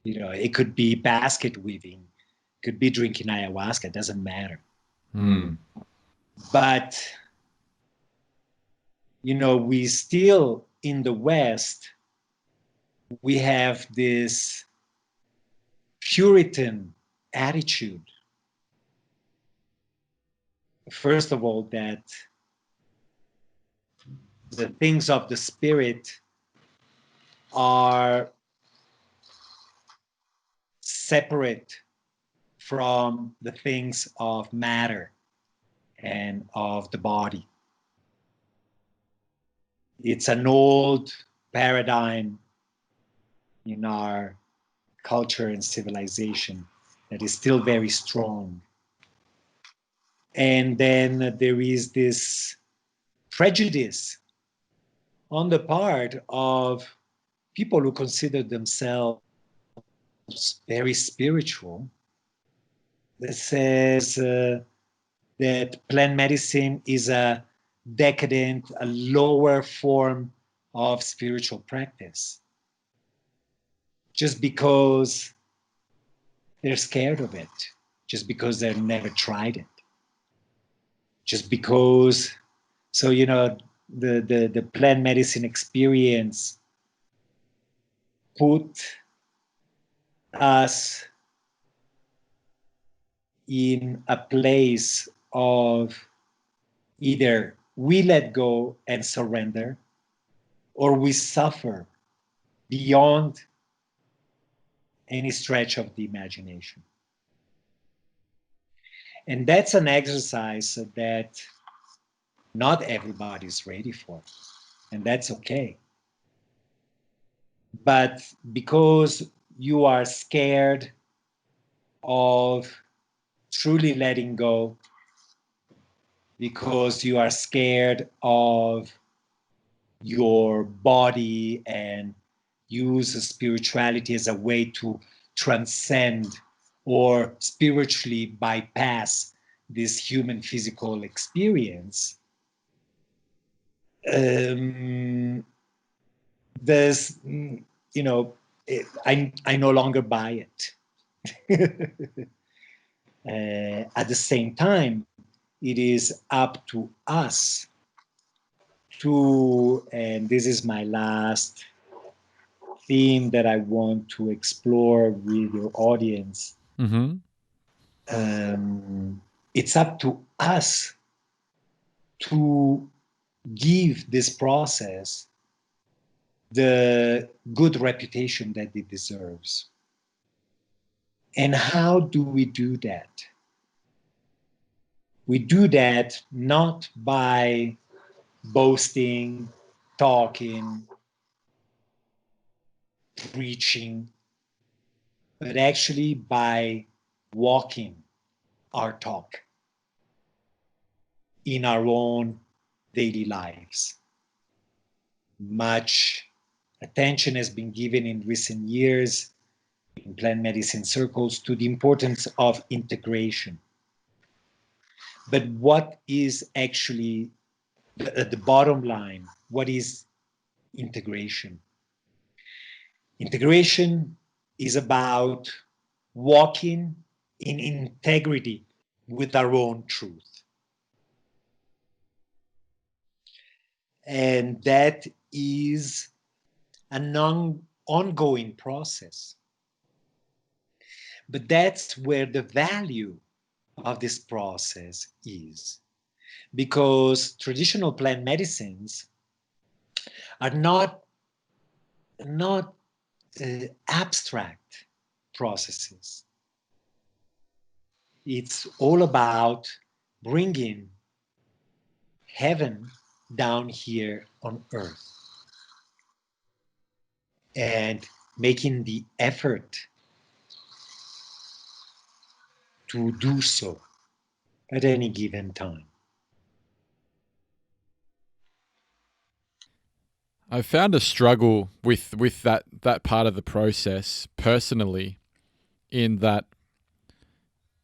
It could be basket weaving, it could be drinking ayahuasca, it doesn't matter. But, we still, in the West, we have this Puritan attitude. First of all, that the things of the spirit are separate from the things of matter and of the body. It's an old paradigm in our culture and civilization that is still very strong. And then there is this prejudice on the part of people who consider themselves very spiritual that says that plant medicine is a decadent, a lower form of spiritual practice, just because they're scared of it, just because they've never tried it, just because, so, you know, the plant medicine experience put us in a place of either we let go and surrender, or we suffer beyond any stretch of the imagination. And that's an exercise that not everybody's ready for, and that's okay. But because you are scared of truly letting go, because you are scared of your body and use spirituality as a way to transcend or spiritually bypass this human physical experience, there's, you know, I no longer buy it. At the same time, it is up to us to, and this is my last theme that I want to explore with your audience. Mm-hmm. It's up to us to give this process the good reputation that it deserves. And how do we do that? We do that not by boasting, talking, preaching, but actually by walking our talk in our own daily lives. Much attention has been given in recent years in plant medicine circles to the importance of integration. But what is actually the bottom line? What is integration? Integration is about walking in integrity with our own truth. And that is an ongoing process. But that's where the value of this process is. Because traditional plant medicines are not abstract processes. It's all about bringing heaven down here on earth and making the effort to do so at any given time. I found a struggle with that part of the process personally, in that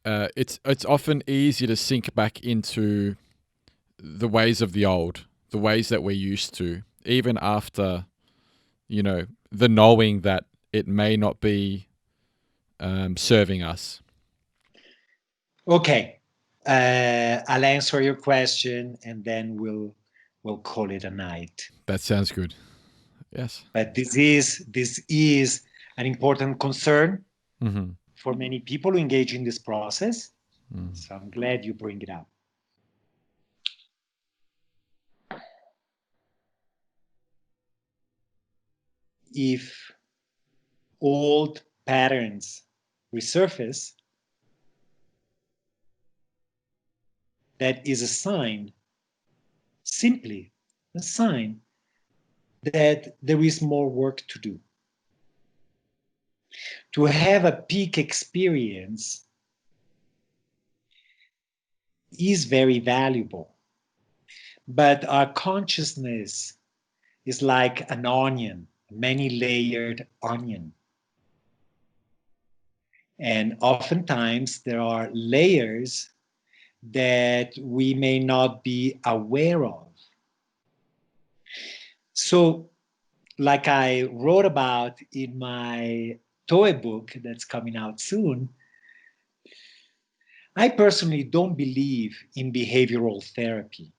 it's often easy to sink back into the ways of the old, the ways that we're used to, even after, you know, the knowing that it may not be serving us. Okay, I'll answer your question and then we'll call it a night. That sounds good. Yes. But this is an important concern Mm-hmm. for many people who engage in this process. Mm. So I'm glad you bring it up. if old patterns resurface, that is a sign, simply a sign, that there is more work to do. To have a peak experience is very valuable, but our consciousness is like an onion, a many-layered onion. And oftentimes there are layers that we may not be aware of. So, like I wrote about in my toy book that's coming out soon, I personally don't believe in behavioral therapy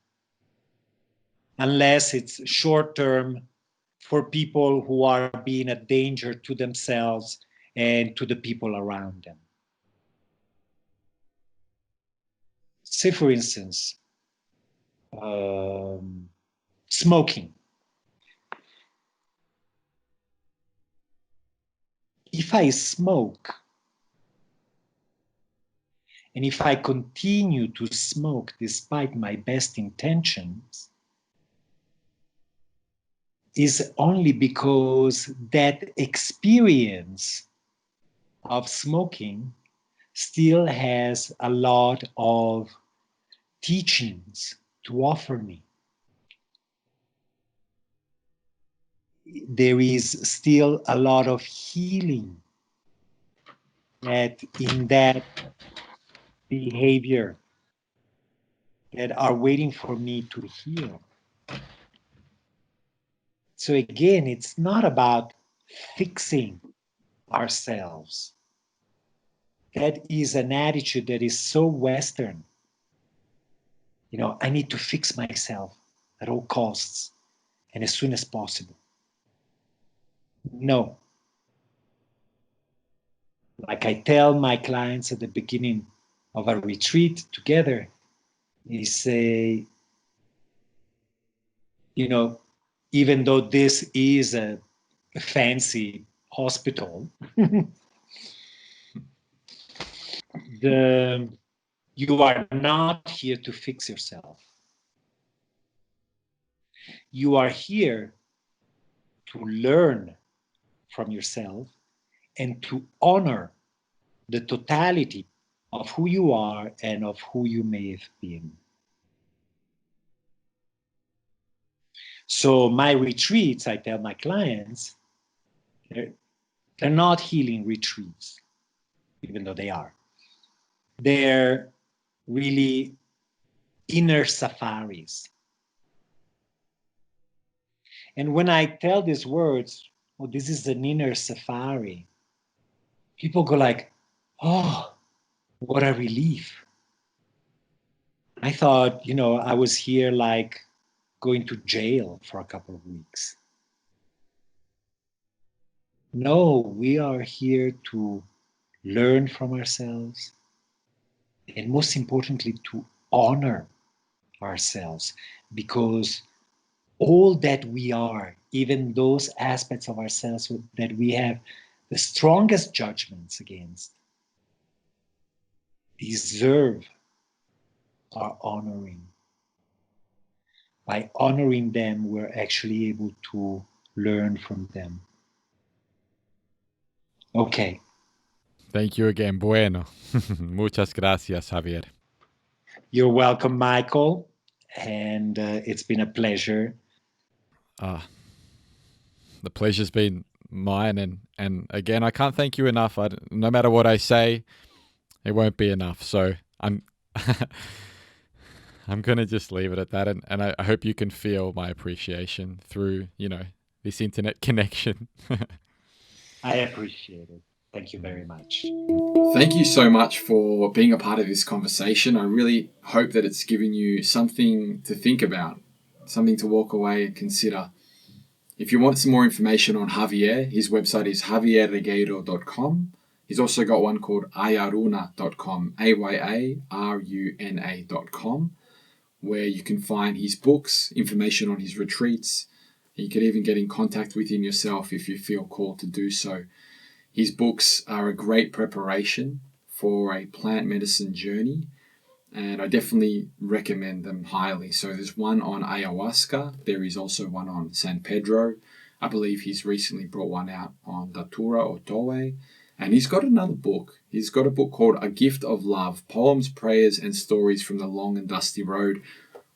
unless it's short term for people who are being a danger to themselves and to the people around them. Say, for instance, smoking. If I smoke, and if I continue to smoke despite my best intentions, is only because that experience of smoking still has a lot of teachings to offer me. There is still a lot of healing that in that behavior that are waiting for me to heal. So again, it's not about fixing ourselves. That is an attitude that is so Western. You know, I need to fix myself at all costs and as soon as possible. No. Like I tell my clients at the beginning of a retreat together, is say, you know, even though this is a fancy hospital, you are not here to fix yourself. You are here to learn from yourself and to honor the totality of who you are and of who you may have been. So my retreats, I tell my clients, they're not healing retreats, even though they are. They're really inner safaris. And when I tell these words, oh, this is an inner safari, people go like, oh, what a relief. I thought, you know, I was here like going to jail for a couple of weeks. No, we are here to learn from ourselves, and most importantly, to honor ourselves, because all that we are, even those aspects of ourselves that we have the strongest judgments against, deserve our honoring. By honoring them, we're actually able to learn from them. Okay. Thank you again. Bueno. Muchas gracias, Javier. You're welcome, Michael. And it's been a pleasure. The pleasure's been mine. And again, I can't thank you enough. No matter what I say, it won't be enough. So I'm I'm going to just leave it at that. And I hope you can feel my appreciation through, you know, this internet connection. I appreciate it. Thank you very much. Thank you so much for being a part of this conversation. I really hope that it's given you something to think about, something to walk away and consider. If you want some more information on Javier, his website is javierregueiro.com. He's also got one called ayaruna.com, ayaruna.com, where you can find his books, information on his retreats. You could even get in contact with him yourself if you feel called to do so. His books are a great preparation for a plant medicine journey, and I definitely recommend them highly. So there's one on ayahuasca. There is also one on San Pedro. I believe he's recently brought one out on Datura or Towe. And he's got another book. He's got a book called A Gift of Love, Poems, Prayers, and Stories from the Long and Dusty Road,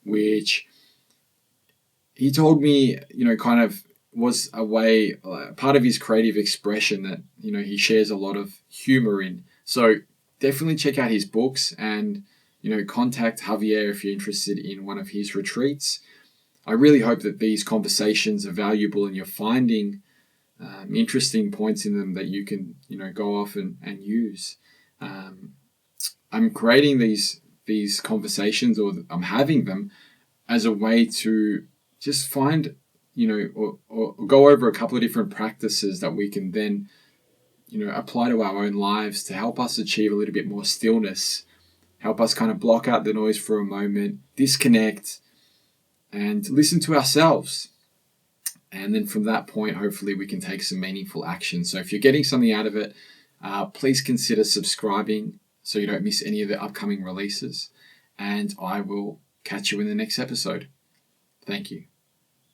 which he told me, kind of was a way, part of his creative expression that, he shares a lot of humor in. So definitely check out his books and, contact Javier if you're interested in one of his retreats. I really hope that these conversations are valuable and you're finding interesting points in them that you can, go off and use. I'm creating these conversations, or I'm having them as a way to just find, or go over a couple of different practices that we can then, apply to our own lives to help us achieve a little bit more stillness, help us kind of block out the noise for a moment, disconnect, and listen to ourselves. And then from that point, hopefully we can take some meaningful action. So if you're getting something out of it, please consider subscribing so you don't miss any of the upcoming releases. And I will catch you in the next episode. Thank you.